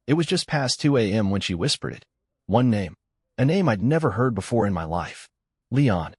It was just past 2 a.m. when she whispered it. One name. A name I'd never heard before in my life. Leon.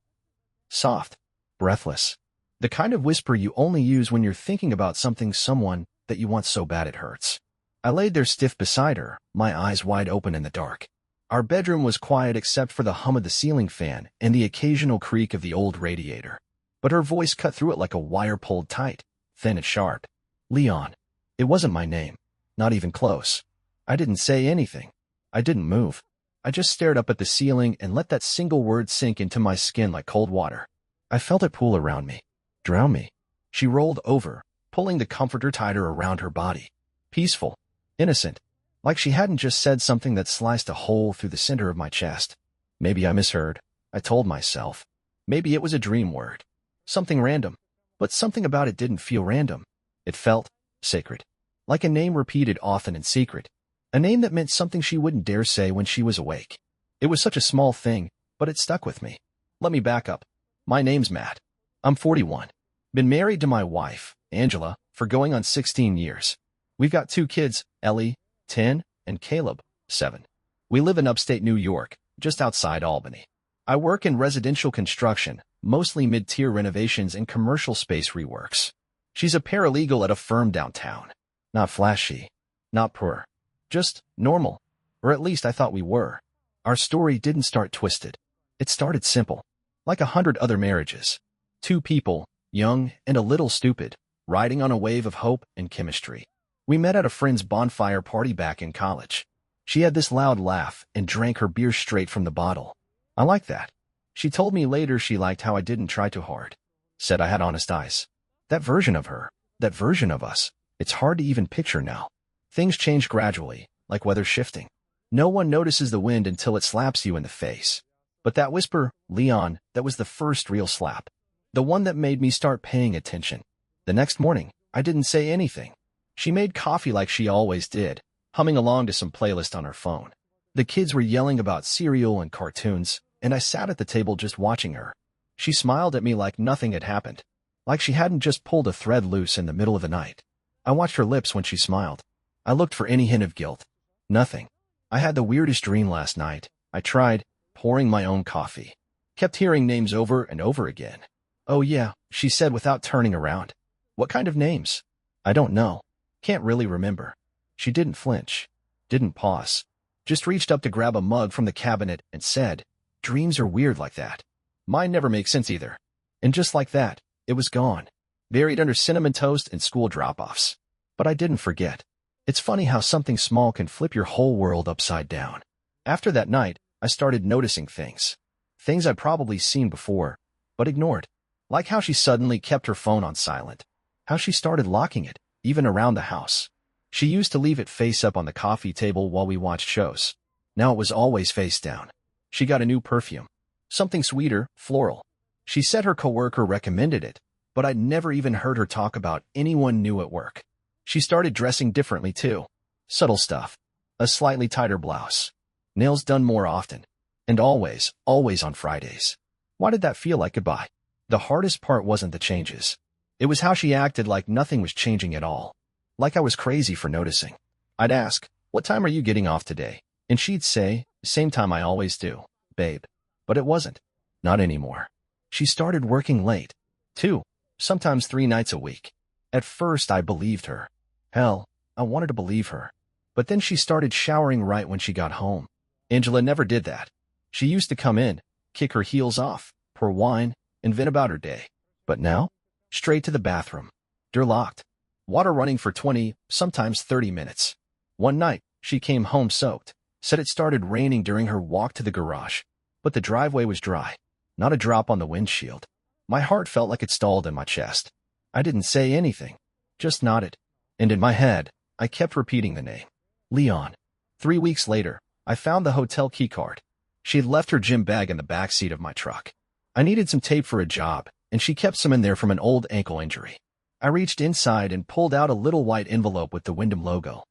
Soft. Breathless. The kind of whisper you only use when you're thinking about someone that you want so bad it hurts. I laid there stiff beside her, my eyes wide open in the dark. Our bedroom was quiet except for the hum of the ceiling fan and the occasional creak of the old radiator. But her voice cut through it like a wire pulled tight, thin and sharp. Leon. It wasn't my name. Not even close. I didn't say anything. I didn't move. I just stared up at the ceiling and let that single word sink into my skin like cold water. I felt it pool around me. Drown me. She rolled over, pulling the comforter tighter around her body. Peaceful. Innocent. Like she hadn't just said something that sliced a hole through the center of my chest. Maybe I misheard. I told myself. Maybe it was a dream word. Something random. But something about it didn't feel random. It felt sacred. Like a name repeated often in secret. A name that meant something she wouldn't dare say when she was awake. It was such a small thing, but it stuck with me. Let me back up. My name's Matt. I'm 41. Been married to my wife, Angela, for going on 16 years. We've got 2 kids, Ellie, 10, and Caleb, 7. We live in upstate New York, just outside Albany. I work in residential construction, mostly mid-tier renovations and commercial space reworks. She's a paralegal at a firm downtown. Not flashy. Not poor. Just normal. Or at least I thought we were. Our story didn't start twisted. It started simple. Like 100 other marriages. 2 people, young and a little stupid, riding on a wave of hope and chemistry. We met at a friend's bonfire party back in college. She had this loud laugh and drank her beer straight from the bottle. I liked that. She told me later she liked how I didn't try too hard. Said I had honest eyes. That version of her, that version of us, it's hard to even picture now. Things change gradually, like weather shifting. No one notices the wind until it slaps you in the face. But that whisper, Leon, that was the first real slap. The one that made me start paying attention. The next morning, I didn't say anything. She made coffee like she always did, humming along to some playlist on her phone. The kids were yelling about cereal and cartoons, and I sat at the table just watching her. She smiled at me like nothing had happened, like she hadn't just pulled a thread loose in the middle of the night. I watched her lips when she smiled. I looked for any hint of guilt. Nothing. I had the weirdest dream last night. I tried, pouring my own coffee. Kept hearing names over and over again. Oh yeah, she said without turning around. What kind of names? I don't know. Can't really remember. She didn't flinch. Didn't pause. Just reached up to grab a mug from the cabinet and said, dreams are weird like that. Mine never make sense either. And just like that, it was gone. Buried under cinnamon toast and school drop-offs. But I didn't forget. It's funny how something small can flip your whole world upside down. After that night, I started noticing things. Things I'd probably seen before, but ignored. Like how she suddenly kept her phone on silent. How she started locking it, even around the house. She used to leave it face up on the coffee table while we watched shows. Now it was always face down. She got a new perfume. Something sweeter, floral. She said her coworker recommended it, but I'd never even heard her talk about anyone new at work. She started dressing differently too. Subtle stuff. A slightly tighter blouse. Nails done more often. And always on Fridays. Why did that feel like goodbye? The hardest part wasn't the changes. It was how she acted like nothing was changing at all. Like I was crazy for noticing. I'd ask, what time are you getting off today? And she'd say, same time I always do, babe. But it wasn't. Not anymore. She started working late. 2, sometimes 3 nights a week. At first I believed her. Hell, I wanted to believe her. But then she started showering right when she got home. Angela never did that. She used to come in, kick her heels off, pour wine, and vent about her day. But now? Straight to the bathroom. Door locked. Water running for 20, sometimes 30 minutes. One night, she came home soaked. Said it started raining during her walk to the garage. But the driveway was dry. Not a drop on the windshield. My heart felt like it stalled in my chest. I didn't say anything. Just nodded. And in my head, I kept repeating the name. Leon. 3 weeks later, I found the hotel keycard. She had left her gym bag in the back seat of my truck. I needed some tape for a job, and she kept some in there from an old ankle injury. I reached inside and pulled out a little white envelope with the Wyndham logo.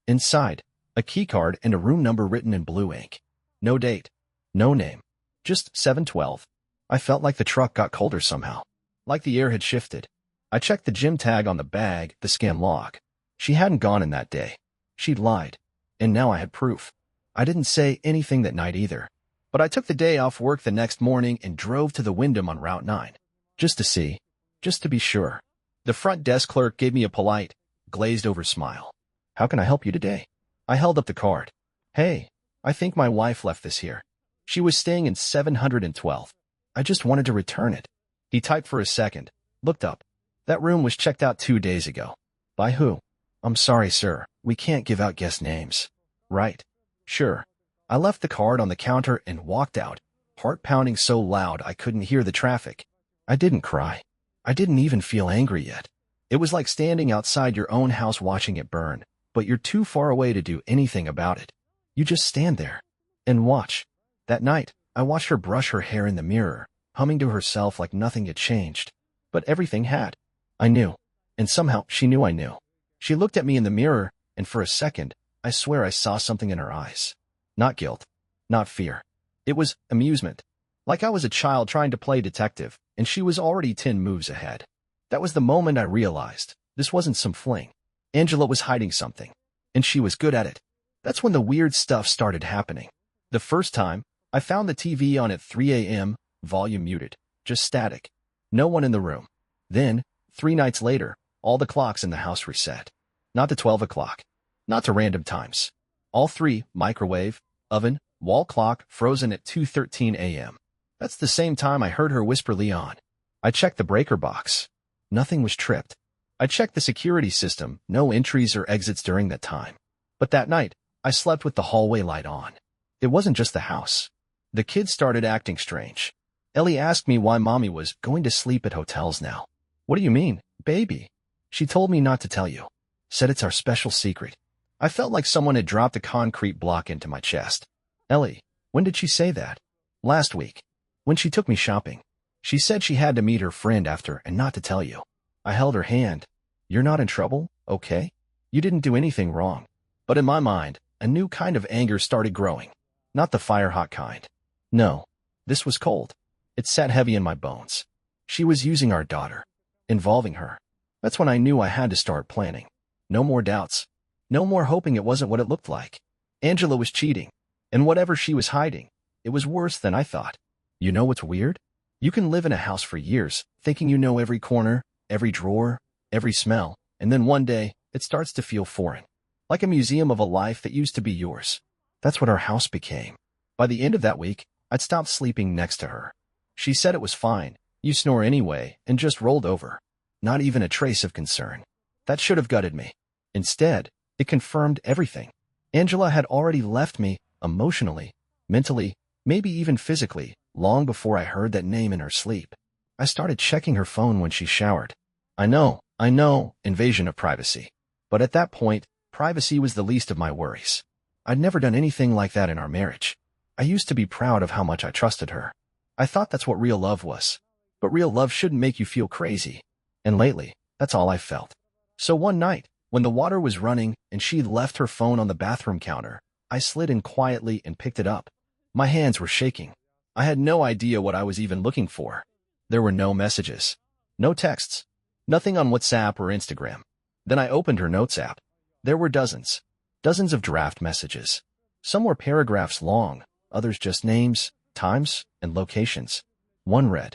Inside, a keycard and a room number written in blue ink. No date. No name. Just 712. I felt like the truck got colder somehow. Like the air had shifted. I checked the gym tag on the bag, the scan log. She hadn't gone in that day. She'd lied. And now I had proof. I didn't say anything that night either. But I took the day off work the next morning and drove to the Wyndham on Route 9. Just to see. Just to be sure. The front desk clerk gave me a polite, glazed-over smile. "How can I help you today?" I held up the card. "Hey, I think my wife left this here. She was staying in 712. I just wanted to return it." He typed for a second, looked up. "That room was checked out 2 days ago." "By who?" "I'm sorry, sir. We can't give out guest names." "Right. Sure." I left the card on the counter and walked out, heart pounding so loud I couldn't hear the traffic. I didn't cry. I didn't even feel angry yet. It was like standing outside your own house watching it burn, but you're too far away to do anything about it. You just stand there and watch. That night, I watched her brush her hair in the mirror, humming to herself like nothing had changed. But everything had. I knew. And somehow, she knew I knew. She looked at me in the mirror, and for a second, I swear I saw something in her eyes. Not guilt. Not fear. It was amusement. Like I was a child trying to play detective, and she was already 10 moves ahead. That was the moment I realized this wasn't some fling. Angela was hiding something, and she was good at it. That's when the weird stuff started happening. The first time, I found the TV on at 3 a.m., volume muted, just static. No one in the room. Then, 3 nights later, all the clocks in the house reset. Not to 12 o'clock. Not to random times. All 3, microwave, oven, wall clock, frozen at 2:13 a.m. That's the same time I heard her whisper Leon. I checked the breaker box. Nothing was tripped. I checked the security system, no entries or exits during that time. But that night, I slept with the hallway light on. It wasn't just the house. The kids started acting strange. Ellie asked me why Mommy was going to sleep at hotels now. "What do you mean, baby?" She told me not to tell you. Said it's our special secret. I felt like someone had dropped a concrete block into my chest. "Ellie, when did she say that?" "Last week. When she took me shopping. She said she had to meet her friend after and not to tell you." I held her hand. "You're not in trouble, okay? You didn't do anything wrong." But in my mind, a new kind of anger started growing. Not the fire-hot kind. No, this was cold. It sat heavy in my bones. She was using our daughter. Involving her. That's when I knew I had to start planning. No more doubts. No more hoping it wasn't what it looked like. Angela was cheating. And whatever she was hiding, it was worse than I thought. You know what's weird? You can live in a house for years, thinking you know every corner, every drawer, every smell, and then one day, it starts to feel foreign. Like a museum of a life that used to be yours. That's what our house became. By the end of that week, I'd stopped sleeping next to her. She said it was fine, you snore anyway, and just rolled over. Not even a trace of concern. That should have gutted me. Instead, it confirmed everything. Angela had already left me, emotionally, mentally, maybe even physically, long before I heard that name in her sleep. I started checking her phone when she showered. I know, invasion of privacy. But at that point, privacy was the least of my worries. I'd never done anything like that in our marriage. I used to be proud of how much I trusted her. I thought that's what real love was. But real love shouldn't make you feel crazy. And lately, that's all I felt. So one night, when the water was running and she'd left her phone on the bathroom counter, I slid in quietly and picked it up. My hands were shaking. I had no idea what I was even looking for. There were no messages. No texts. Nothing on WhatsApp or Instagram. Then I opened her notes app. There were dozens. Dozens of draft messages. Some were paragraphs long, others just names, times, and locations. One read,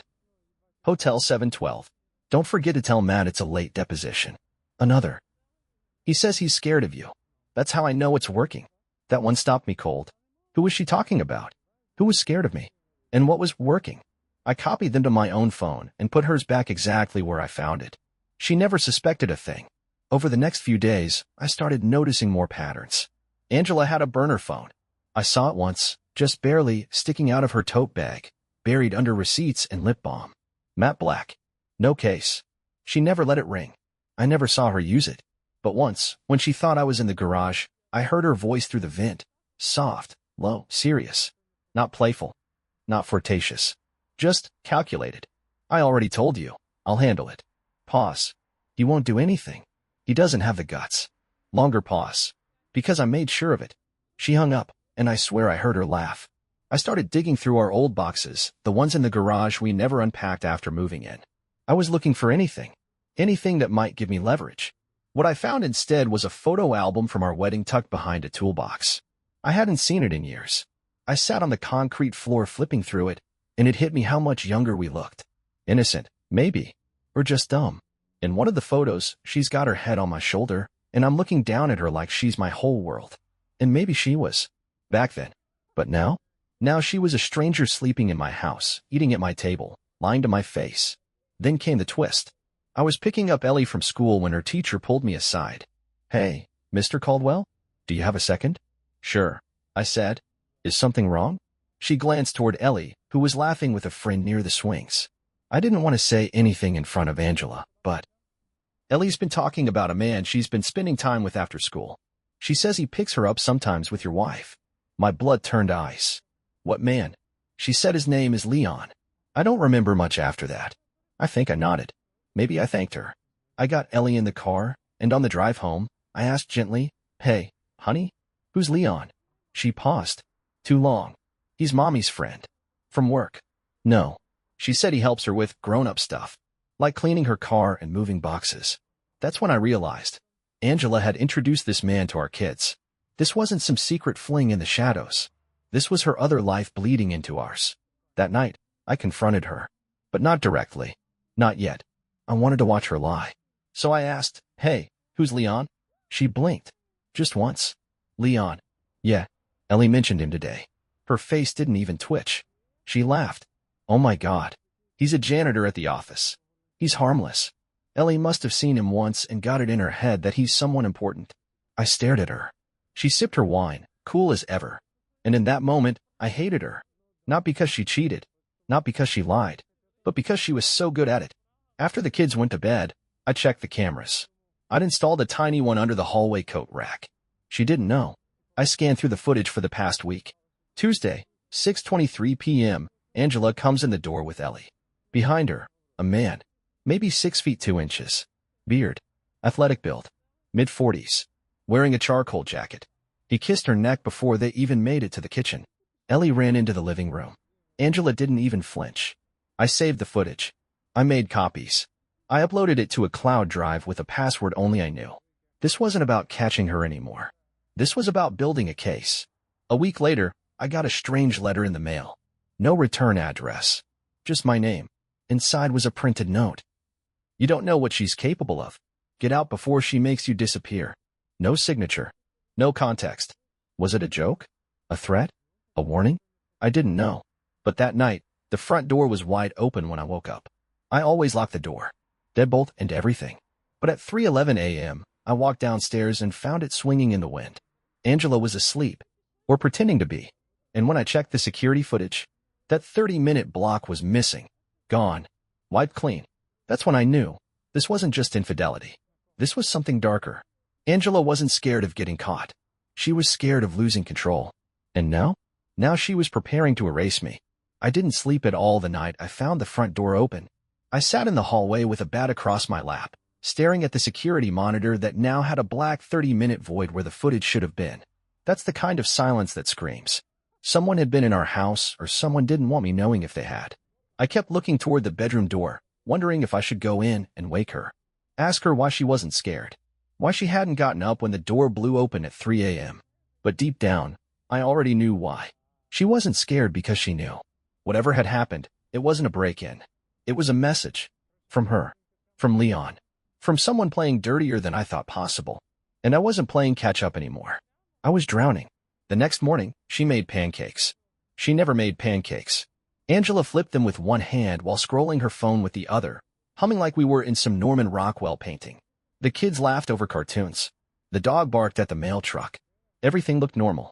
Hotel 712. Don't forget to tell Matt it's a late deposition. Another. He says he's scared of you. That's how I know it's working. That one stopped me cold. Who was she talking about? Who was scared of me? And what was working? I copied them to my own phone and put hers back exactly where I found it. She never suspected a thing. Over the next few days, I started noticing more patterns. Angela had a burner phone. I saw it once, just barely sticking out of her tote bag, buried under receipts and lip balm. Matte black. No case. She never let it ring. I never saw her use it. But once, when she thought I was in the garage, I heard her voice through the vent. Soft, low, serious. Not playful. Not flirtatious. Just calculated. I already told you. I'll handle it. Pause. He won't do anything. He doesn't have the guts. Longer pause. Because I made sure of it. She hung up, and I swear I heard her laugh. I started digging through our old boxes, the ones in the garage we never unpacked after moving in. I was looking for anything. Anything that might give me leverage. What I found instead was a photo album from our wedding tucked behind a toolbox. I hadn't seen it in years. I sat on the concrete floor flipping through it, and it hit me how much younger we looked. Innocent, maybe, or just dumb. In one of the photos, she's got her head on my shoulder, and I'm looking down at her like she's my whole world. And maybe she was, back then. But now? Now she was a stranger sleeping in my house, eating at my table, lying to my face. Then came the twist. I was picking up Ellie from school when her teacher pulled me aside. "Hey, Mr. Caldwell, do you have a second?" "Sure," I said. "Is something wrong?" She glanced toward Ellie, who was laughing with a friend near the swings. I didn't want to say anything in front of Angela, but Ellie's been talking about a man she's been spending time with after school. She says he picks her up sometimes with your wife. My blood turned ice. "What man?" She said his name is Leon. I don't remember much after that. I think I nodded. Maybe I thanked her. I got Ellie in the car, and on the drive home, I asked gently, "Hey, honey, who's Leon?" She paused. "Too long. He's Mommy's friend. From work." "No." She said he helps her with grown-up stuff, like cleaning her car and moving boxes. That's when I realized Angela had introduced this man to our kids. This wasn't some secret fling in the shadows. This was her other life bleeding into ours. That night, I confronted her. But not directly. Not yet. I wanted to watch her lie. So I asked, "Hey, who's Leon?" She blinked. Just once. "Leon. Yeah, Ellie mentioned him today." Her face didn't even twitch. She laughed. "Oh my God. He's a janitor at the office. He's harmless. Ellie must have seen him once and got it in her head that he's someone important." I stared at her. She sipped her wine, cool as ever. And in that moment, I hated her. Not because she cheated, not because she lied, but because she was so good at it. After the kids went to bed, I checked the cameras. I'd installed a tiny one under the hallway coat rack. She didn't know. I scanned through the footage for the past week. Tuesday, 6:23 p.m., Angela comes in the door with Ellie. Behind her, a man, maybe 6 feet 2 inches. Beard, athletic build, mid-40s, wearing a charcoal jacket. He kissed her neck before they even made it to the kitchen. Ellie ran into the living room. Angela didn't even flinch. I saved the footage. I made copies. I uploaded it to a cloud drive with a password only I knew. This wasn't about catching her anymore. This was about building a case. A week later, I got a strange letter in the mail. No return address. Just my name. Inside was a printed note. "You don't know what she's capable of. Get out before she makes you disappear." No signature. No context. Was it a joke? A threat? A warning? I didn't know. But that night, the front door was wide open when I woke up. I always lock the door. Deadbolt and everything. But at 3:11 a.m., I walked downstairs and found it swinging in the wind. Angela was asleep, or pretending to be. And when I checked the security footage, that 30-minute block was missing. Gone. Wiped clean. That's when I knew. This wasn't just infidelity. This was something darker. Angela wasn't scared of getting caught. She was scared of losing control. And now? Now she was preparing to erase me. I didn't sleep at all the night I found the front door open. I sat in the hallway with a bat across my lap, staring at the security monitor that now had a black 30-minute void where the footage should have been. That's the kind of silence that screams. Someone had been in our house, or someone didn't want me knowing if they had. I kept looking toward the bedroom door, wondering if I should go in and wake her. Ask her why she wasn't scared. Why she hadn't gotten up when the door blew open at 3 a.m. But deep down, I already knew why. She wasn't scared because she knew. Whatever had happened, it wasn't a break-in. It was a message. From her. From Leon. From someone playing dirtier than I thought possible. And I wasn't playing catch-up anymore. I was drowning. The next morning, she made pancakes. She never made pancakes. Angela flipped them with one hand while scrolling her phone with the other, humming like we were in some Norman Rockwell painting. The kids laughed over cartoons. The dog barked at the mail truck. Everything looked normal.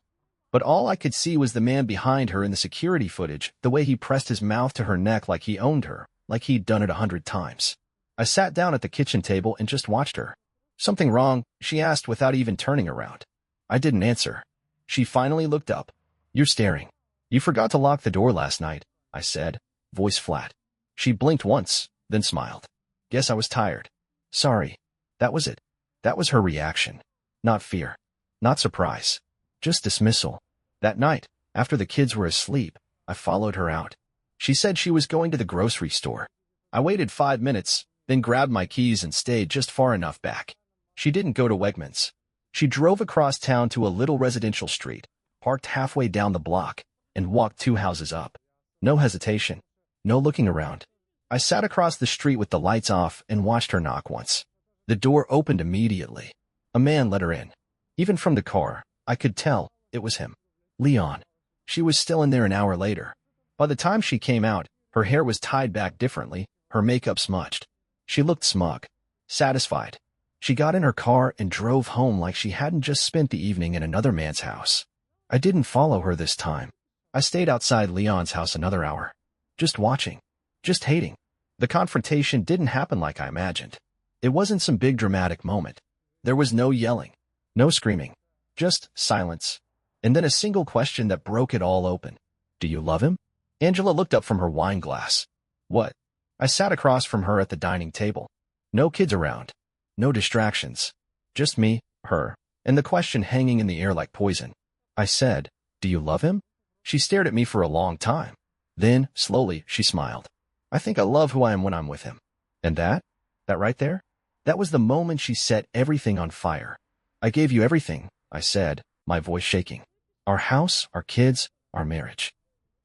But all I could see was the man behind her in the security footage, the way he pressed his mouth to her neck like he owned her, like he'd done it 100 times. I sat down at the kitchen table and just watched her. "Something wrong?" she asked without even turning around. I didn't answer. She finally looked up. "You're staring. You forgot to lock the door last night," I said, voice flat. She blinked once, then smiled. "Guess I was tired." "Sorry." That was it. That was her reaction. Not fear. Not surprise. Just dismissal. That night, after the kids were asleep, I followed her out. She said she was going to the grocery store. I waited 5 minutes, then grabbed my keys and stayed just far enough back. She didn't go to Wegmans. She drove across town to a little residential street, parked halfway down the block, and walked 2 houses up. No hesitation. No looking around. I sat across the street with the lights off and watched her knock once. The door opened immediately. A man let her in. Even from the car, I could tell it was him. Leon. She was still in there an hour later. By the time she came out, her hair was tied back differently, her makeup smudged. She looked smug, satisfied. She got in her car and drove home like she hadn't just spent the evening in another man's house. I didn't follow her this time. I stayed outside Leon's house another hour. Just watching. Just hating. The confrontation didn't happen like I imagined. It wasn't some big dramatic moment. There was no yelling, no screaming, just silence. And then a single question that broke it all open. Do you love him? Angela looked up from her wine glass. What? I sat across from her at the dining table. No kids around. No distractions. Just me, her, and the question hanging in the air like poison. I said, do you love him? She stared at me for a long time. Then, slowly, she smiled. I think I love who I am when I'm with him. And that? That right there? That was the moment she set everything on fire. I gave you everything, I said, my voice shaking. Our house, our kids, our marriage.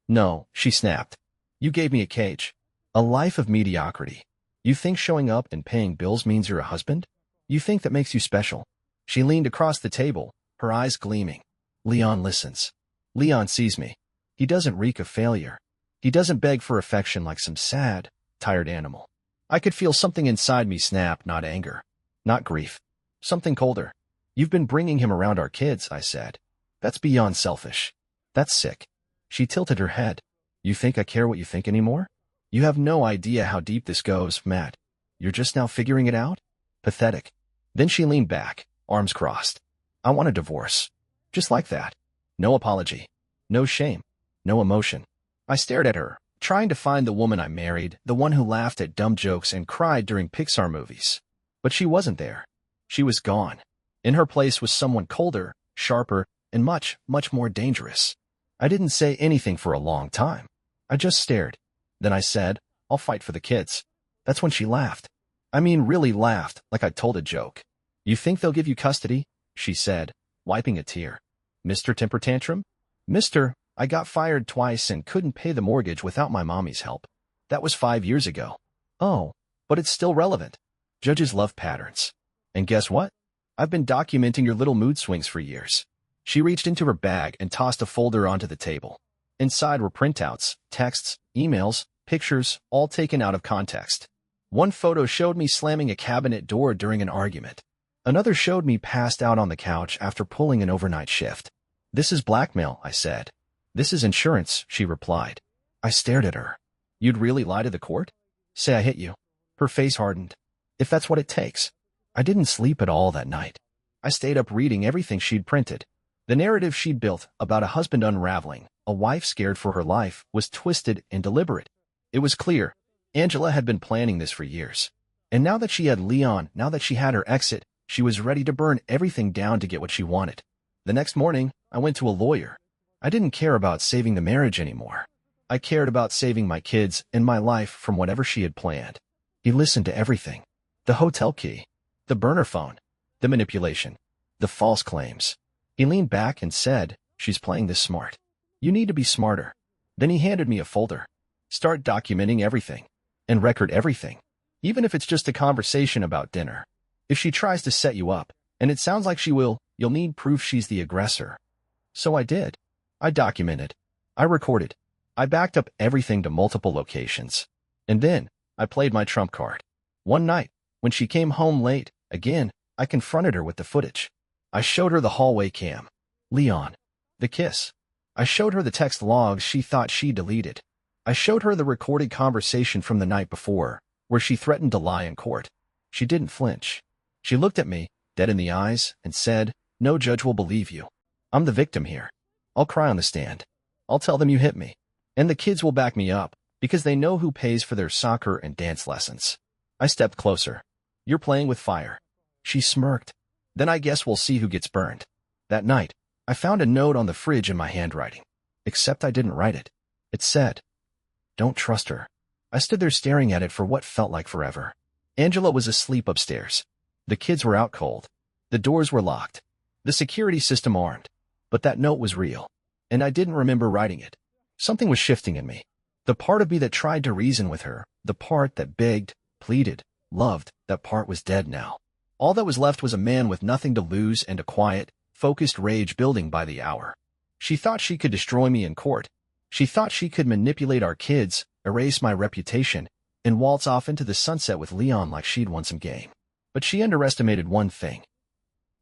No, she snapped. You gave me a cage. A life of mediocrity. You think showing up and paying bills means you're a husband? You think that makes you special? She leaned across the table, her eyes gleaming. Leon listens. Leon sees me. He doesn't reek of failure. He doesn't beg for affection like some sad, tired animal. I could feel something inside me snap, not anger, not grief. Something colder. You've been bringing him around our kids, I said. That's beyond selfish. That's sick. She tilted her head. You think I care what you think anymore? You have no idea how deep this goes, Matt. You're just now figuring it out? Pathetic. Then she leaned back, arms crossed. I want a divorce. Just like that. No apology. No shame. No emotion. I stared at her, trying to find the woman I married, the one who laughed at dumb jokes and cried during Pixar movies. But she wasn't there. She was gone. In her place was someone colder, sharper, and much, much more dangerous. I didn't say anything for a long time. I just stared. Then I said, I'll fight for the kids. That's when she laughed. I mean, really laughed, like I told a joke. You think they'll give you custody? She said, wiping a tear. Mr. Temper Tantrum? Mr. I got fired twice and couldn't pay the mortgage without my mommy's help. That was 5 years ago. Oh, but it's still relevant. Judges love patterns. And guess what? I've been documenting your little mood swings for years. She reached into her bag and tossed a folder onto the table. Inside were printouts, texts, emails, pictures, all taken out of context. One photo showed me slamming a cabinet door during an argument. Another showed me passed out on the couch after pulling an overnight shift. This is blackmail, I said. This is insurance, she replied. I stared at her. You'd really lie to the court? Say I hit you. Her face hardened. If that's what it takes. I didn't sleep at all that night. I stayed up reading everything she'd printed. The narrative she'd built about a husband unraveling, a wife scared for her life, was twisted and deliberate. It was clear. Angela had been planning this for years. And now that she had Leon, now that she had her exit, she was ready to burn everything down to get what she wanted. The next morning, I went to a lawyer. I didn't care about saving the marriage anymore. I cared about saving my kids and my life from whatever she had planned. He listened to everything. The hotel key. The burner phone. The manipulation. The false claims. He leaned back and said, she's playing this smart. You need to be smarter. Then he handed me a folder. Start documenting everything. And record everything. Even if it's just a conversation about dinner. If she tries to set you up, and it sounds like she will, you'll need proof she's the aggressor. So I did. I documented. I recorded. I backed up everything to multiple locations. And then, I played my trump card. One night, when she came home late, again, I confronted her with the footage. I showed her the hallway cam. Leon. The kiss. I showed her the text logs she thought she deleted. I showed her the recorded conversation from the night before, where she threatened to lie in court. She didn't flinch. She looked at me, dead in the eyes, and said, no judge will believe you. I'm the victim here. I'll cry on the stand. I'll tell them you hit me. And the kids will back me up, because they know who pays for their soccer and dance lessons. I stepped closer. You're playing with fire. She smirked. Then I guess we'll see who gets burned. That night, I found a note on the fridge in my handwriting. Except I didn't write it. It said, don't trust her. I stood there staring at it for what felt like forever. Angela was asleep upstairs. The kids were out cold. The doors were locked. The security system armed. But that note was real. And I didn't remember writing it. Something was shifting in me. The part of me that tried to reason with her, the part that begged, pleaded, loved, that part was dead now. All that was left was a man with nothing to lose and a quiet, focused rage building by the hour. She thought she could destroy me in court. She thought she could manipulate our kids, erase my reputation, and waltz off into the sunset with Leon like she'd won some game. But she underestimated one thing.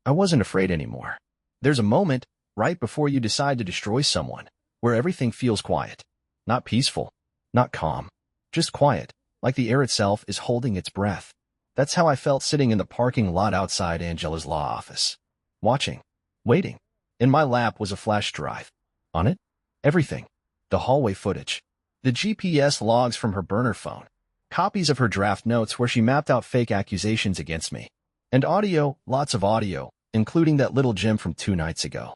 I wasn't afraid anymore. There's a moment, right before you decide to destroy someone, where everything feels quiet. Not peaceful, not calm, just quiet, like the air itself is holding its breath. That's how I felt sitting in the parking lot outside Angela's law office. Watching. Waiting. In my lap was a flash drive. On it? Everything. The hallway footage. The GPS logs from her burner phone. Copies of her draft notes where she mapped out fake accusations against me. And audio, lots of audio, including that little gem from 2 nights ago.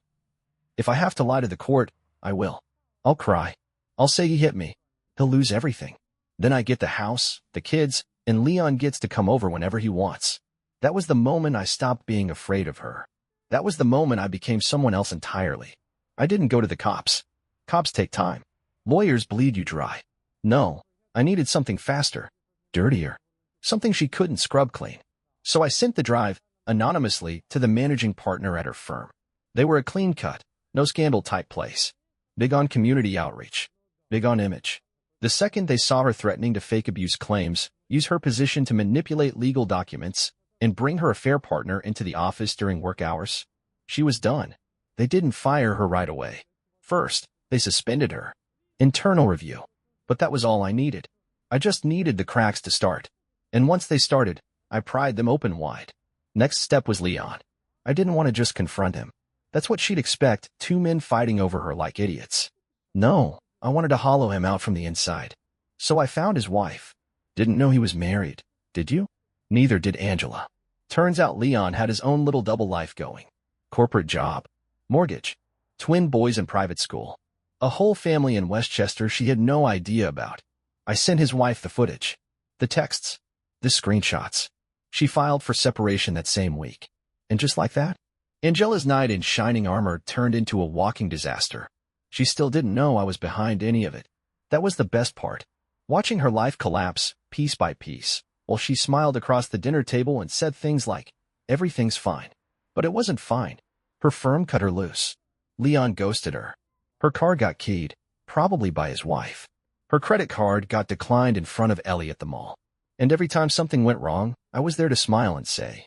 If I have to lie to the court, I will. I'll cry. I'll say he hit me. He'll lose everything. Then I get the house, the kids, and Leon gets to come over whenever he wants. That was the moment I stopped being afraid of her. That was the moment I became someone else entirely. I didn't go to the cops. Cops take time. Lawyers bleed you dry. No, I needed something faster, dirtier, something she couldn't scrub clean. So I sent the drive, anonymously, to the managing partner at her firm. They were a clean-cut, no scandal type place. Big on community outreach. Big on image. The second they saw her threatening to fake abuse claims, use her position to manipulate legal documents, and bring her affair partner into the office during work hours, she was done. They didn't fire her right away. First, they suspended her. Internal review. But that was all I needed. I just needed the cracks to start. And once they started, I pried them open wide. Next step was Leon. I didn't want to just confront him. That's what she'd expect, 2 men fighting over her like idiots. No, I wanted to hollow him out from the inside. So I found his wife. Didn't know he was married, did you? Neither did Angela. Turns out Leon had his own little double life going. Corporate job. Mortgage. Twin boys in private school. A whole family in Westchester she had no idea about. I sent his wife the footage. The texts. The screenshots. She filed for separation that same week. And just like that, Angela's night in shining armor turned into a walking disaster. She still didn't know I was behind any of it. That was the best part. Watching her life collapse, piece by piece, while she smiled across the dinner table and said things like, "Everything's fine." But it wasn't fine. Her firm cut her loose. Leon ghosted her. Her car got keyed, probably by his wife. Her credit card got declined in front of Ellie at the mall. And every time something went wrong, I was there to smile and say,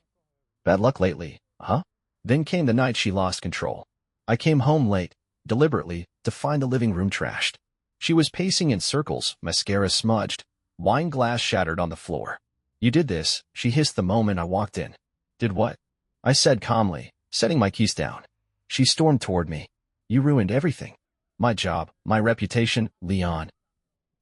"Bad luck lately, huh?" Then came the night she lost control. I came home late, deliberately, to find the living room trashed. She was pacing in circles, mascara smudged, wine glass shattered on the floor. "You did this," she hissed the moment I walked in. "Did what?" I said calmly, setting my keys down. She stormed toward me. "You ruined everything. My job, my reputation, Leon."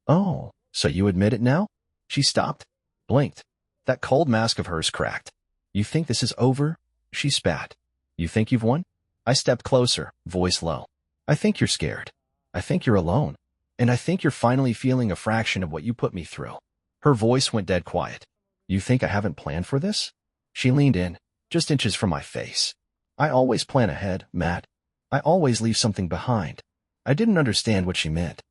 "Oh, so you admit it now?" She stopped, blinked. That cold mask of hers cracked. "You think this is over?" She spat. "You think you've won?" I stepped closer, voice low. "I think you're scared. I think you're alone. And I think you're finally feeling a fraction of what you put me through." Her voice went dead quiet. "You think I haven't planned for this?" She leaned in, just inches from my face. "I always plan ahead, Matt. I always leave something behind." I didn't understand what she meant.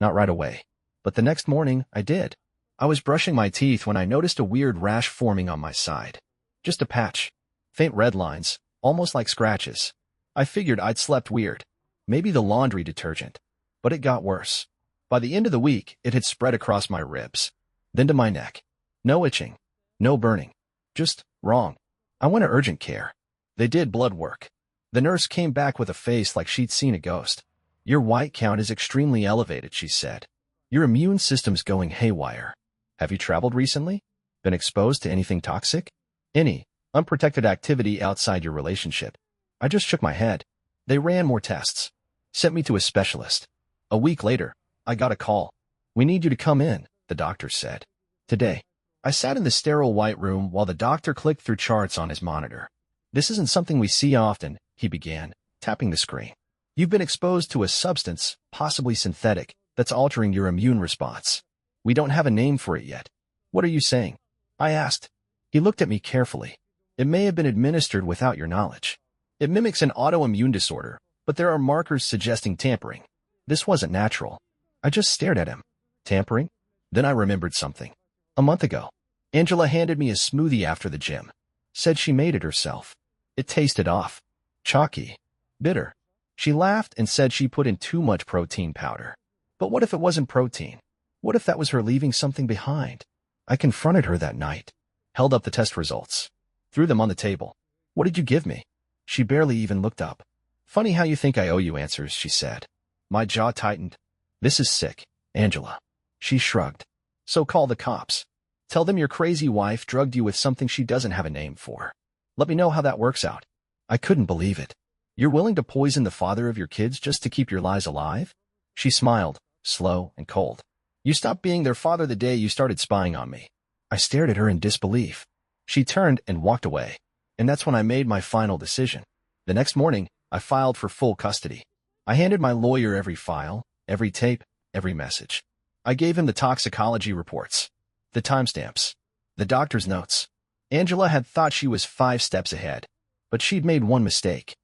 Not right away. But the next morning, I did. I was brushing my teeth when I noticed a weird rash forming on my side. Just a patch. Faint red lines, almost like scratches. I figured I'd slept weird. Maybe the laundry detergent. But it got worse. By the end of the week, it had spread across my ribs. Then to my neck. No itching. No burning. Just wrong. I went to urgent care. They did blood work. The nurse came back with a face like she'd seen a ghost. "Your white count is extremely elevated," she said. "Your immune system's going haywire. Have you traveled recently? Been exposed to anything toxic? Any unprotected activity outside your relationship?" I just shook my head. They ran more tests. Sent me to a specialist. A week later, I got a call. "We need you to come in," the doctor said. "Today." I sat in the sterile white room while the doctor clicked through charts on his monitor. "This isn't something we see often," he began, tapping the screen. "You've been exposed to a substance, possibly synthetic, that's altering your immune response. We don't have a name for it yet." "What are you saying?" I asked. He looked at me carefully. It may have been administered without your knowledge. It mimics an autoimmune disorder, but there are markers suggesting tampering. This wasn't natural. I just stared at him. Tampering? Then I remembered something. A month ago, Angela handed me a smoothie after the gym. Said she made it herself. It tasted off. Chalky. Bitter. She laughed and said she put in too much protein powder. But what if it wasn't protein? What if that was her leaving something behind? I confronted her that night. Held up the test results. Threw them on the table. What did you give me? She barely even looked up. Funny how you think I owe you answers, she said. My jaw tightened. This is sick, Angela. She shrugged. So call the cops. Tell them your crazy wife drugged you with something she doesn't have a name for. Let me know how that works out. I couldn't believe it. You're willing to poison the father of your kids just to keep your lies alive? She smiled, slow and cold. You stopped being their father the day you started spying on me. I stared at her in disbelief. She turned and walked away. And that's when I made my final decision. The next morning, I filed for full custody. I handed my lawyer every file, every tape, every message. I gave him the toxicology reports, the timestamps, the doctor's notes. Angela had thought she was 5 steps ahead, but she'd made one mistake.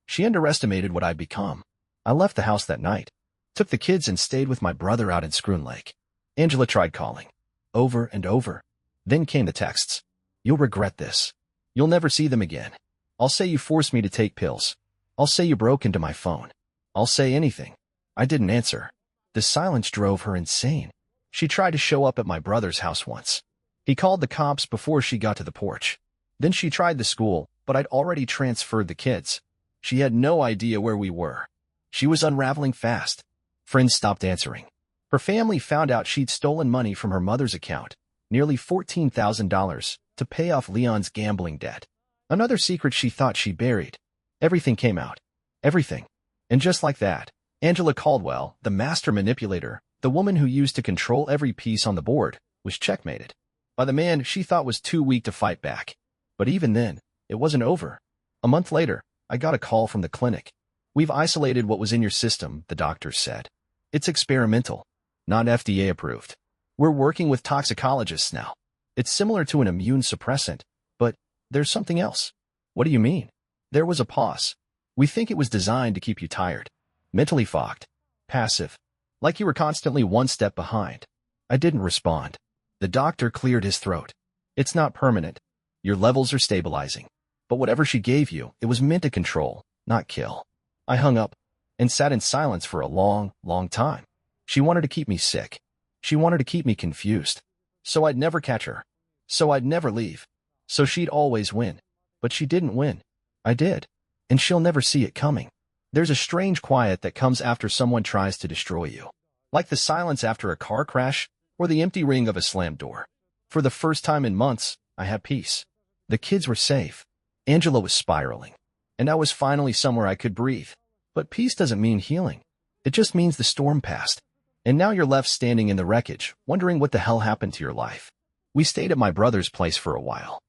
She underestimated what I'd become. I left the house that night, took the kids and stayed with my brother out in Scroon Lake. Angela tried calling, over and over. Then came the texts. You'll regret this. You'll never see them again. I'll say you forced me to take pills. I'll say you broke into my phone. I'll say anything. I didn't answer. The silence drove her insane. She tried to show up at my brother's house once. He called the cops before she got to the porch. Then she tried the school, but I'd already transferred the kids. She had no idea where we were. She was unraveling fast. Friends stopped answering. Her family found out she'd stolen money from her mother's account, nearly $14,000, to pay off Leon's gambling debt. Another secret she thought she buried. Everything came out. Everything. And just like that, Angela Caldwell, the master manipulator, the woman who used to control every piece on the board, was checkmated by the man she thought was too weak to fight back. But even then, it wasn't over. A month later, I got a call from the clinic. We've isolated what was in your system, the doctors said. It's experimental, not FDA approved. We're working with toxicologists now. It's similar to an immune suppressant, but there's something else. What do you mean? There was a pause. We think it was designed to keep you tired, mentally fogged, passive, like you were constantly one step behind. I didn't respond. The doctor cleared his throat. It's not permanent. Your levels are stabilizing. But whatever she gave you, it was meant to control, not kill. I hung up and sat in silence for a long, long time. She wanted to keep me sick. She wanted to keep me confused. So I'd never catch her. So I'd never leave. So she'd always win. But she didn't win. I did. And she'll never see it coming. There's a strange quiet that comes after someone tries to destroy you. Like the silence after a car crash or the empty ring of a slammed door. For the first time in months, I had peace. The kids were safe. Angela was spiraling. And I was finally somewhere I could breathe. But peace doesn't mean healing. It just means the storm passed. And now you're left standing in the wreckage, wondering what the hell happened to your life. We stayed at my brother's place for a while.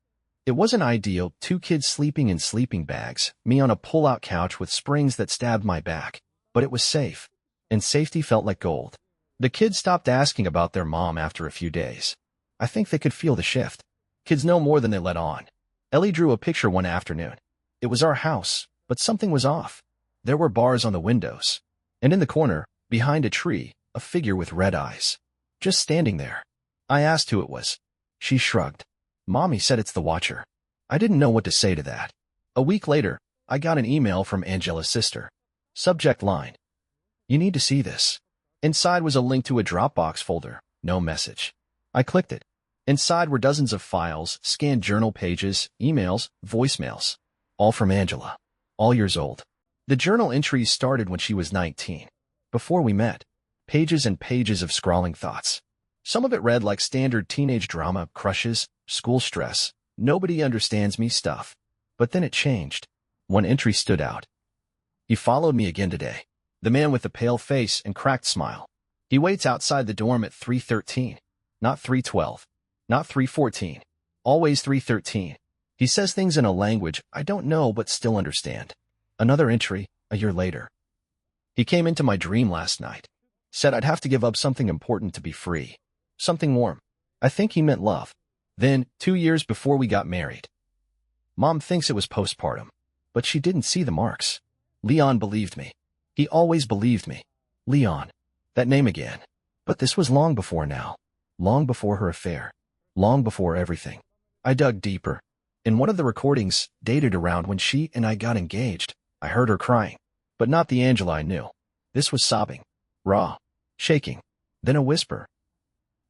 It wasn't ideal, 2 kids sleeping in sleeping bags, me on a pull-out couch with springs that stabbed my back. But it was safe. And safety felt like gold. The kids stopped asking about their mom after a few days. I think they could feel the shift. Kids know more than they let on. Ellie drew a picture one afternoon. It was our house, but something was off. There were bars on the windows. And in the corner, behind a tree, a figure with red eyes. Just standing there. I asked who it was. She shrugged. Mommy said it's the Watcher. I didn't know what to say to that. A week later, I got an email from Angela's sister. Subject line. You need to see this. Inside was a link to a Dropbox folder. No message. I clicked it. Inside were dozens of files, scanned journal pages, emails, voicemails. All from Angela. All years old. The journal entries started when she was 19. Before we met. Pages and pages of scrawling thoughts. Some of it read like standard teenage drama, crushes, school stress, nobody understands me stuff. But then it changed. One entry stood out. He followed me again today. The man with the pale face and cracked smile. He waits outside the dorm at 3:13. Not 3:12. Not 3:14. Always 3:13. He says things in a language I don't know but still understand. Another entry, a year later. He came into my dream last night. Said I'd have to give up something important to be free. Something warm. I think he meant love. Then, 2 years before we got married. Mom thinks it was postpartum, but she didn't see the marks. Leon believed me. He always believed me. Leon. That name again. But this was long before now. Long before her affair. Long before everything. I dug deeper. In one of the recordings, dated around when she and I got engaged, I heard her crying. But not the Angela I knew. This was sobbing. Raw. Shaking. Then a whisper.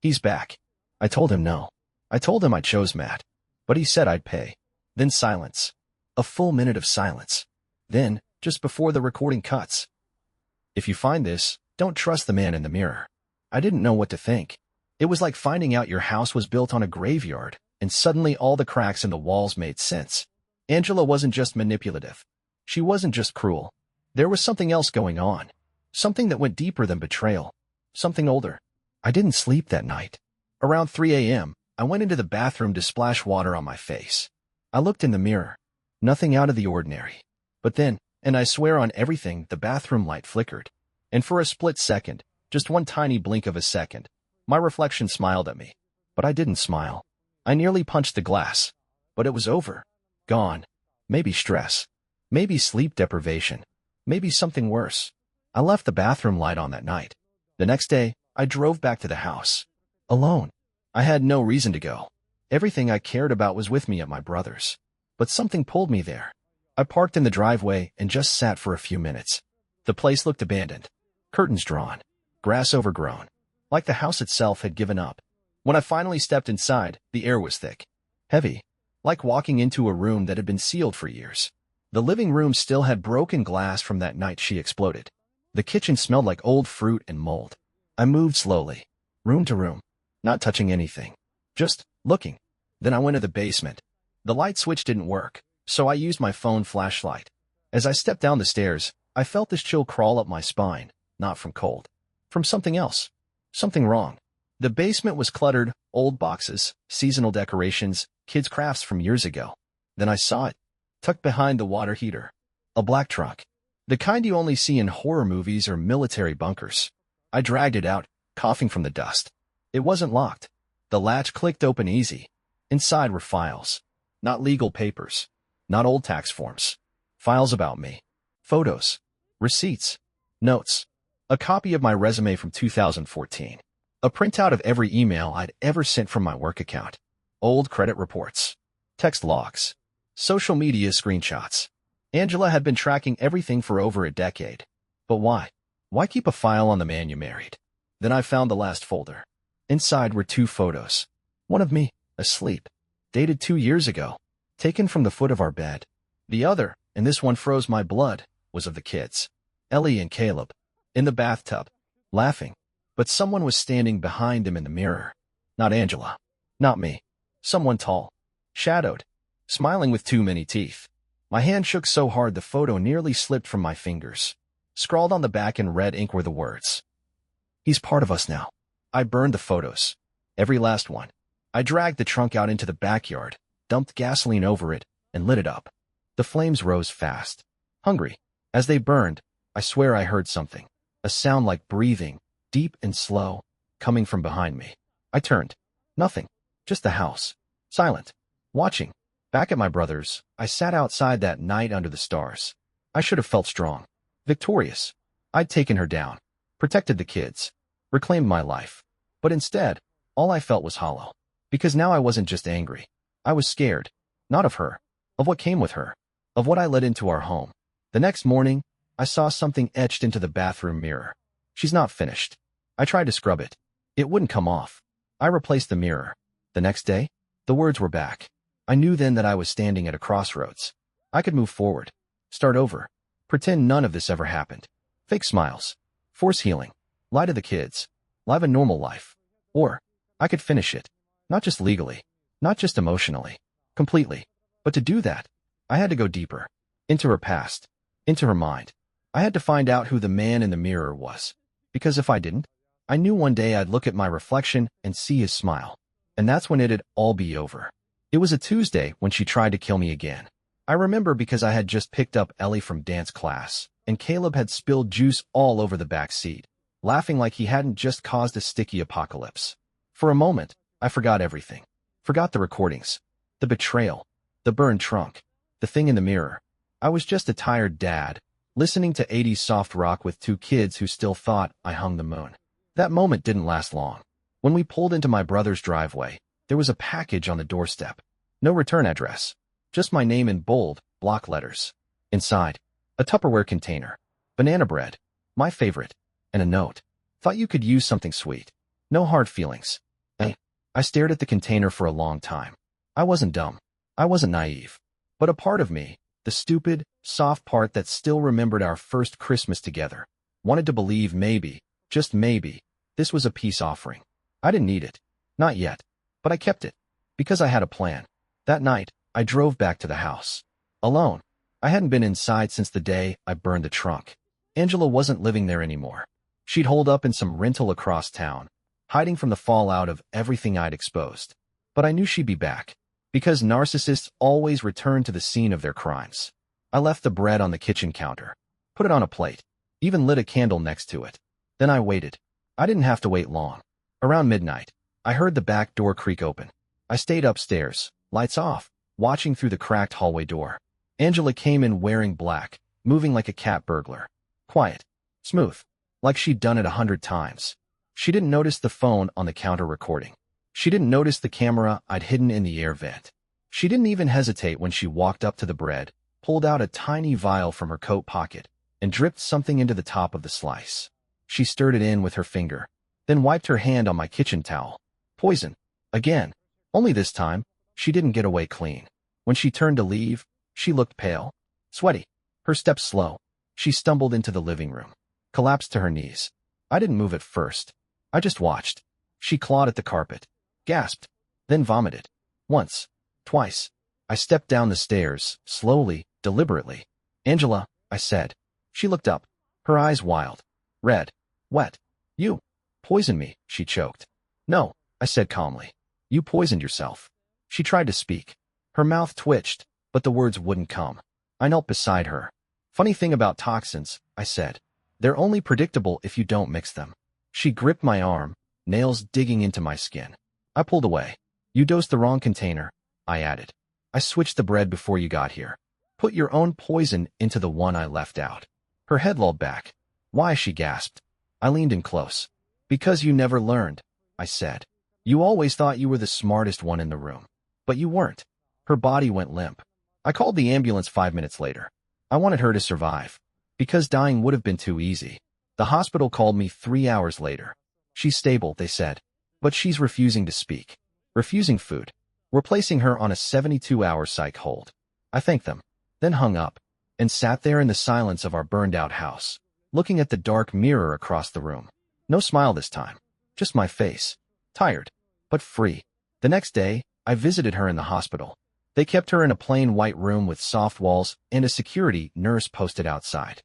He's back. I told him no. I told him I chose Matt. But he said I'd pay. Then silence. A full minute of silence. Then, just before the recording cuts. If you find this, don't trust the man in the mirror. I didn't know what to think. It was like finding out your house was built on a graveyard, and suddenly all the cracks in the walls made sense. Angela wasn't just manipulative. She wasn't just cruel. There was something else going on. Something that went deeper than betrayal. Something older. I didn't sleep that night. Around 3 a.m., I went into the bathroom to splash water on my face. I looked in the mirror. Nothing out of the ordinary. But then, and I swear on everything, the bathroom light flickered. And for a split second, just one tiny blink of a second, my reflection smiled at me. But I didn't smile. I nearly punched the glass. But it was over. Gone. Maybe stress. Maybe sleep deprivation. Maybe something worse. I left the bathroom light on that night. The next day, I drove back to the house. Alone. I had no reason to go. Everything I cared about was with me at my brother's. But something pulled me there. I parked in the driveway and just sat for a few minutes. The place looked abandoned. Curtains drawn. Grass overgrown. Like the house itself had given up. When I finally stepped inside, the air was thick. Heavy. Like walking into a room that had been sealed for years. The living room still had broken glass from that night she exploded. The kitchen smelled like old fruit and mold. I moved slowly. Room to room. Not touching anything. Just looking. Then I went to the basement. The light switch didn't work, so I used my phone flashlight. As I stepped down the stairs, I felt this chill crawl up my spine, not from cold. From something else. Something wrong. The basement was cluttered, old boxes, seasonal decorations, kids' crafts from years ago. Then I saw it, tucked behind the water heater. A black truck. The kind you only see in horror movies or military bunkers. I dragged it out, coughing from the dust. It wasn't locked. The latch clicked open easy. Inside were files. Not legal papers. Not old tax forms. Files about me. Photos. Receipts. Notes. A copy of my resume from 2014. A printout of every email I'd ever sent from my work account. Old credit reports. Text logs. Social media screenshots. Angela had been tracking everything for over a decade. But why? Why keep a file on the man you married? Then I found the last folder. Inside were 2 photos. One of me, asleep. Dated 2 years ago. Taken from the foot of our bed. The other, and this one froze my blood, was of the kids. Ellie and Caleb. In the bathtub. Laughing. But someone was standing behind them in the mirror. Not Angela. Not me. Someone tall. Shadowed. Smiling with too many teeth. My hand shook so hard the photo nearly slipped from my fingers. Scrawled on the back in red ink were the words. He's part of us now. I burned the photos. Every last one. I dragged the trunk out into the backyard, dumped gasoline over it, and lit it up. The flames rose fast. Hungry. As they burned, I swear I heard something. A sound like breathing, deep and slow, coming from behind me. I turned. Nothing. Just the house. Silent. Watching. Back at my brother's, I sat outside that night under the stars. I should have felt strong. Victorious. I'd taken her down. Protected the kids. Reclaimed my life. But instead, all I felt was hollow. Because now I wasn't just angry. I was scared. Not of her. Of what came with her. Of what I let into our home. The next morning, I saw something etched into the bathroom mirror. She's not finished. I tried to scrub it. It wouldn't come off. I replaced the mirror. The next day, the words were back. I knew then that I was standing at a crossroads. I could move forward. Start over. Pretend none of this ever happened. Fake smiles. Force healing. Lie to the kids. Live a normal life. Or, I could finish it. Not just legally. Not just emotionally. Completely. But to do that, I had to go deeper. Into her past. Into her mind. I had to find out who the man in the mirror was. Because if I didn't, I knew one day I'd look at my reflection and see his smile. And that's when it'd all be over. It was a Tuesday when she tried to kill me again. I remember because I had just picked up Ellie from dance class, and Caleb had spilled juice all over the back seat, laughing like he hadn't just caused a sticky apocalypse. For a moment, I forgot everything. Forgot the recordings. The betrayal. The burned trunk. The thing in the mirror. I was just a tired dad, listening to 80s soft rock with two kids who still thought I hung the moon. That moment didn't last long. When we pulled into my brother's driveway, there was a package on the doorstep. No return address. Just my name in bold, block letters. Inside, a Tupperware container. Banana bread. My favorite. And a note. Thought you could use something sweet. No hard feelings. I stared at the container for a long time. I wasn't dumb. I wasn't naive. But a part of me, the stupid, soft part that still remembered our first Christmas together, wanted to believe maybe, just maybe, this was a peace offering. I didn't need it. Not yet. But I kept it. Because I had a plan. That night, I drove back to the house. Alone. I hadn't been inside since the day I burned the trunk. Angela wasn't living there anymore. She'd holed up in some rental across town, hiding from the fallout of everything I'd exposed. But I knew she'd be back. Because narcissists always return to the scene of their crimes. I left the bread on the kitchen counter, put it on a plate, even lit a candle next to it. Then I waited. I didn't have to wait long. Around midnight, I heard the back door creak open. I stayed upstairs, lights off, watching through the cracked hallway door. Angela came in wearing black, moving like a cat burglar. Quiet. Smooth. Like she'd done it 100 times. She didn't notice the phone on the counter recording. She didn't notice the camera I'd hidden in the air vent. She didn't even hesitate when she walked up to the bread, pulled out a tiny vial from her coat pocket, and dripped something into the top of the slice. She stirred it in with her finger, then wiped her hand on my kitchen towel. Poison. Again. Only this time, she didn't get away clean. When she turned to leave, she looked pale, sweaty, her steps slow. She stumbled into the living room, collapsed to her knees. I didn't move at first. I just watched. She clawed at the carpet, gasped, then vomited. Once, twice. I stepped down the stairs, slowly, deliberately. Angela, I said. She looked up, her eyes wild, red, wet. You poisoned me, she choked. No, I said calmly. You poisoned yourself. She tried to speak. Her mouth twitched, but the words wouldn't come. I knelt beside her. Funny thing about toxins, I said. They're only predictable if you don't mix them. She gripped my arm, nails digging into my skin. I pulled away. You dosed the wrong container, I added. I switched the bread before you got here. Put your own poison into the one I left out. Her head lolled back. Why, she gasped. I leaned in close. Because you never learned, I said. You always thought you were the smartest one in the room. But you weren't. Her body went limp. I called the ambulance 5 minutes later. I wanted her to survive. Because dying would have been too easy. The hospital called me 3 hours later. She's stable, they said. But she's refusing to speak. Refusing food. We're placing her on a 72-hour psych hold. I thanked them, then hung up, and sat there in the silence of our burned-out house, looking at the dark mirror across the room. No smile this time. Just my face. Tired, but free. The next day, I visited her in the hospital. They kept her in a plain white room with soft walls and a security nurse posted outside.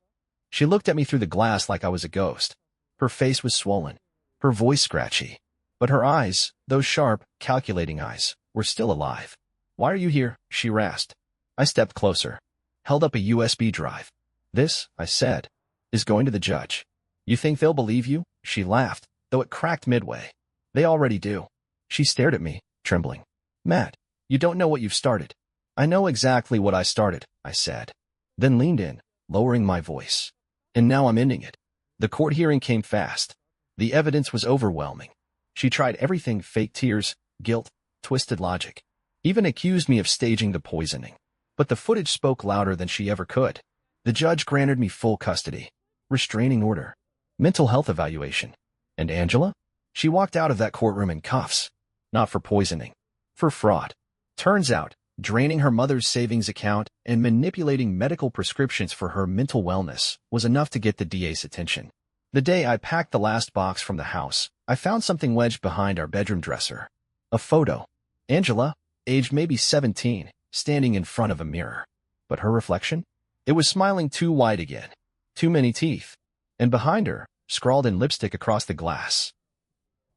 She looked at me through the glass like I was a ghost. Her face was swollen, her voice scratchy. But her eyes, those sharp, calculating eyes, were still alive. Why are you here? She rasped. I stepped closer, held up a USB drive. This, I said, is going to the judge. You think they'll believe you? She laughed, though it cracked midway. They already do. She stared at me, trembling. Matt, you don't know what you've started. I know exactly what I started, I said. Then leaned in, lowering my voice. And now I'm ending it. The court hearing came fast. The evidence was overwhelming. She tried everything: fake tears, guilt, twisted logic. Even accused me of staging the poisoning. But the footage spoke louder than she ever could. The judge granted me full custody, restraining order, mental health evaluation. And Angela? She walked out of that courtroom in cuffs. Not for poisoning. For fraud. Turns out, draining her mother's savings account and manipulating medical prescriptions for her mental wellness was enough to get the DA's attention. The day I packed the last box from the house, I found something wedged behind our bedroom dresser. A photo. Angela, aged maybe 17, standing in front of a mirror. But her reflection? It was smiling too wide again. Too many teeth. And behind her, scrawled in lipstick across the glass.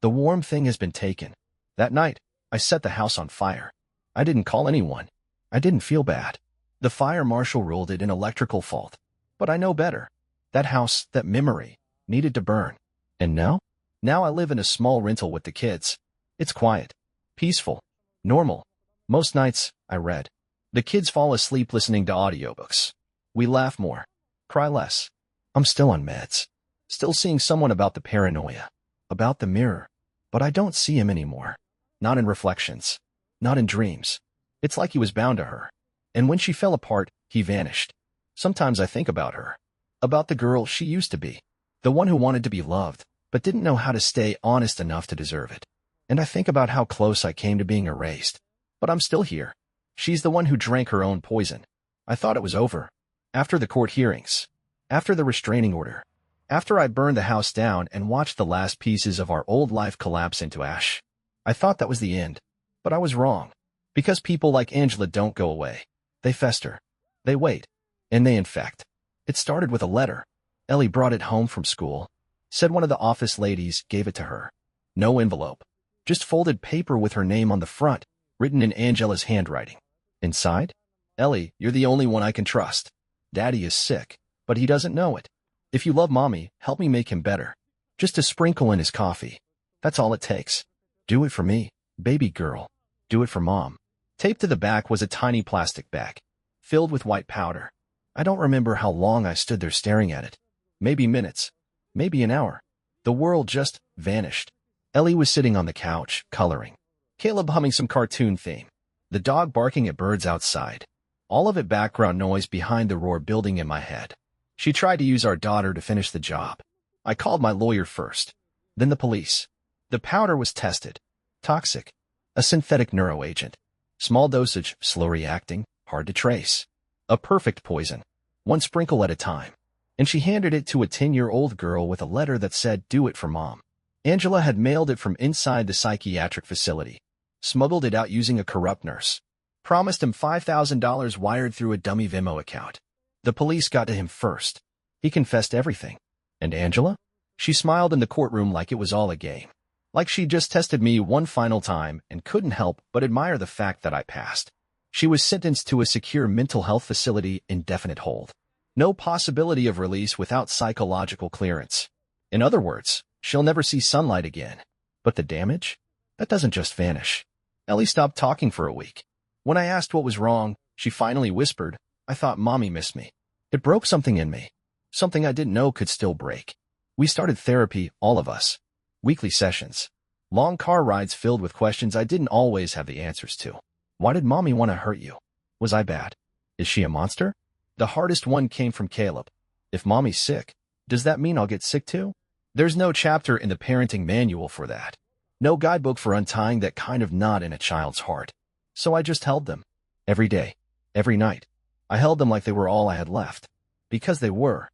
The warm thing has been taken. That night, I set the house on fire. I didn't call anyone. I didn't feel bad. The fire marshal ruled it an electrical fault. But I know better. That house, that memory, needed to burn. And now? Now I live in a small rental with the kids. It's quiet, peaceful, normal. Most nights, I read. The kids fall asleep listening to audiobooks. We laugh more, cry less. I'm still on meds. Still seeing someone about the paranoia, about the mirror, but I don't see him anymore. Not in reflections, not in dreams. It's like he was bound to her. And when she fell apart, he vanished. Sometimes I think about her, about the girl she used to be, the one who wanted to be loved, but didn't know how to stay honest enough to deserve it. And I think about how close I came to being erased. But I'm still here. She's the one who drank her own poison. I thought it was over. After the court hearings, after the restraining order, after I burned the house down and watched the last pieces of our old life collapse into ash, I thought that was the end. But I was wrong. Because people like Angela don't go away. They fester. They wait. And they infect. It started with a letter. Ellie brought it home from school. Said one of the office ladies gave it to her. No envelope. Just folded paper with her name on the front, written in Angela's handwriting. Inside? Ellie, you're the only one I can trust. Daddy is sick, but he doesn't know it. If you love Mommy, help me make him better. Just a sprinkle in his coffee. That's all it takes. Do it for me, baby girl. Do it for Mom. Taped to the back was a tiny plastic bag, filled with white powder. I don't remember how long I stood there staring at it. Maybe minutes. Maybe an hour. The world just vanished. Ellie was sitting on the couch, coloring. Caleb humming some cartoon theme. The dog barking at birds outside. All of it background noise behind the roar building in my head. She tried to use our daughter to finish the job. I called my lawyer first. Then the police. The powder was tested. Toxic. A synthetic neuroagent. Small dosage, slow reacting, hard to trace. A perfect poison. One sprinkle at a time. And she handed it to a 10-year-old girl with a letter that said, "Do it for Mom." Angela had mailed it from inside the psychiatric facility. Smuggled it out using a corrupt nurse. Promised him $5,000 wired through a dummy Venmo account. The police got to him first. He confessed everything. And Angela? She smiled in the courtroom like it was all a game. Like she just tested me one final time and couldn't help but admire the fact that I passed. She was sentenced to a secure mental health facility indefinite hold. No possibility of release without psychological clearance. In other words, she'll never see sunlight again. But the damage? That doesn't just vanish. Ellie stopped talking for a week. When I asked what was wrong, she finally whispered, "I thought Mommy missed me." It broke something in me. Something I didn't know could still break. We started therapy, all of us. Weekly sessions. Long car rides filled with questions I didn't always have the answers to. Why did Mommy want to hurt you? Was I bad? Is she a monster? The hardest one came from Caleb. If Mommy's sick, does that mean I'll get sick too? There's no chapter in the parenting manual for that. No guidebook for untying that kind of knot in a child's heart. So I just held them. Every day. Every night. I held them like they were all I had left. Because they were.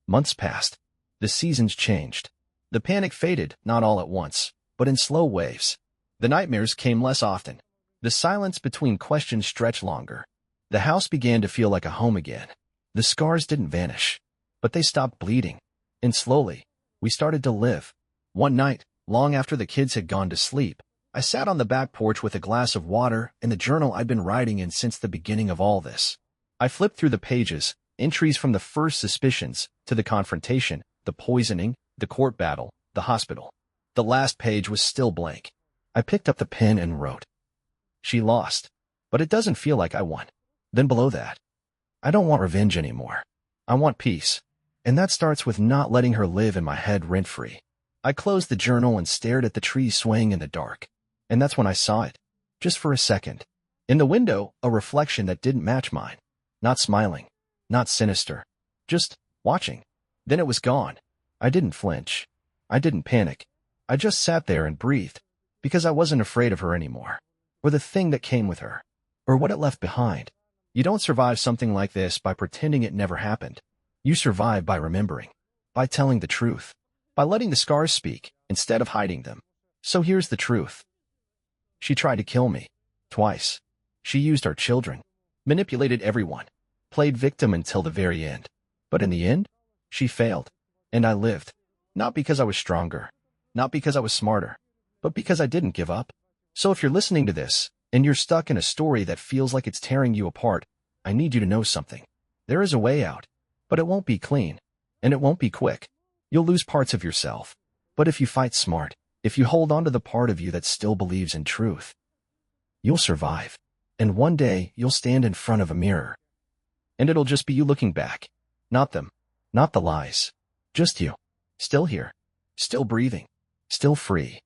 Months passed. The seasons changed. The panic faded, not all at once, but in slow waves. The nightmares came less often. The silence between questions stretched longer. The house began to feel like a home again. The scars didn't vanish, but they stopped bleeding. And slowly, we started to live. One night, long after the kids had gone to sleep, I sat on the back porch with a glass of water and the journal I'd been writing in since the beginning of all this. I flipped through the pages, entries from the first suspicions to the confrontation, the poisoning, the court battle, the hospital. The last page was still blank. I picked up the pen and wrote. She lost, but it doesn't feel like I won. Then below that, I don't want revenge anymore. I want peace. And that starts with not letting her live in my head rent-free. I closed the journal and stared at the trees swaying in the dark. And that's when I saw it. Just for a second. In the window, a reflection that didn't match mine. Not smiling. Not sinister. Just watching. Then it was gone. I didn't flinch. I didn't panic. I just sat there and breathed. Because I wasn't afraid of her anymore. Or the thing that came with her. Or what it left behind. You don't survive something like this by pretending it never happened. You survive by remembering. By telling the truth. By letting the scars speak, instead of hiding them. So here's the truth. She tried to kill me. Twice. She used our children. Manipulated everyone. Played victim until the very end. But in the end, she failed. And I lived. Not because I was stronger. Not because I was smarter. But because I didn't give up. So if you're listening to this, and you're stuck in a story that feels like it's tearing you apart, I need you to know something. There is a way out. But it won't be clean. And it won't be quick. You'll lose parts of yourself. But if you fight smart, if you hold on to the part of you that still believes in truth, you'll survive. And one day, you'll stand in front of a mirror. And it'll just be you looking back. Not them. Not the lies. Just you. Still here. Still breathing. Still free.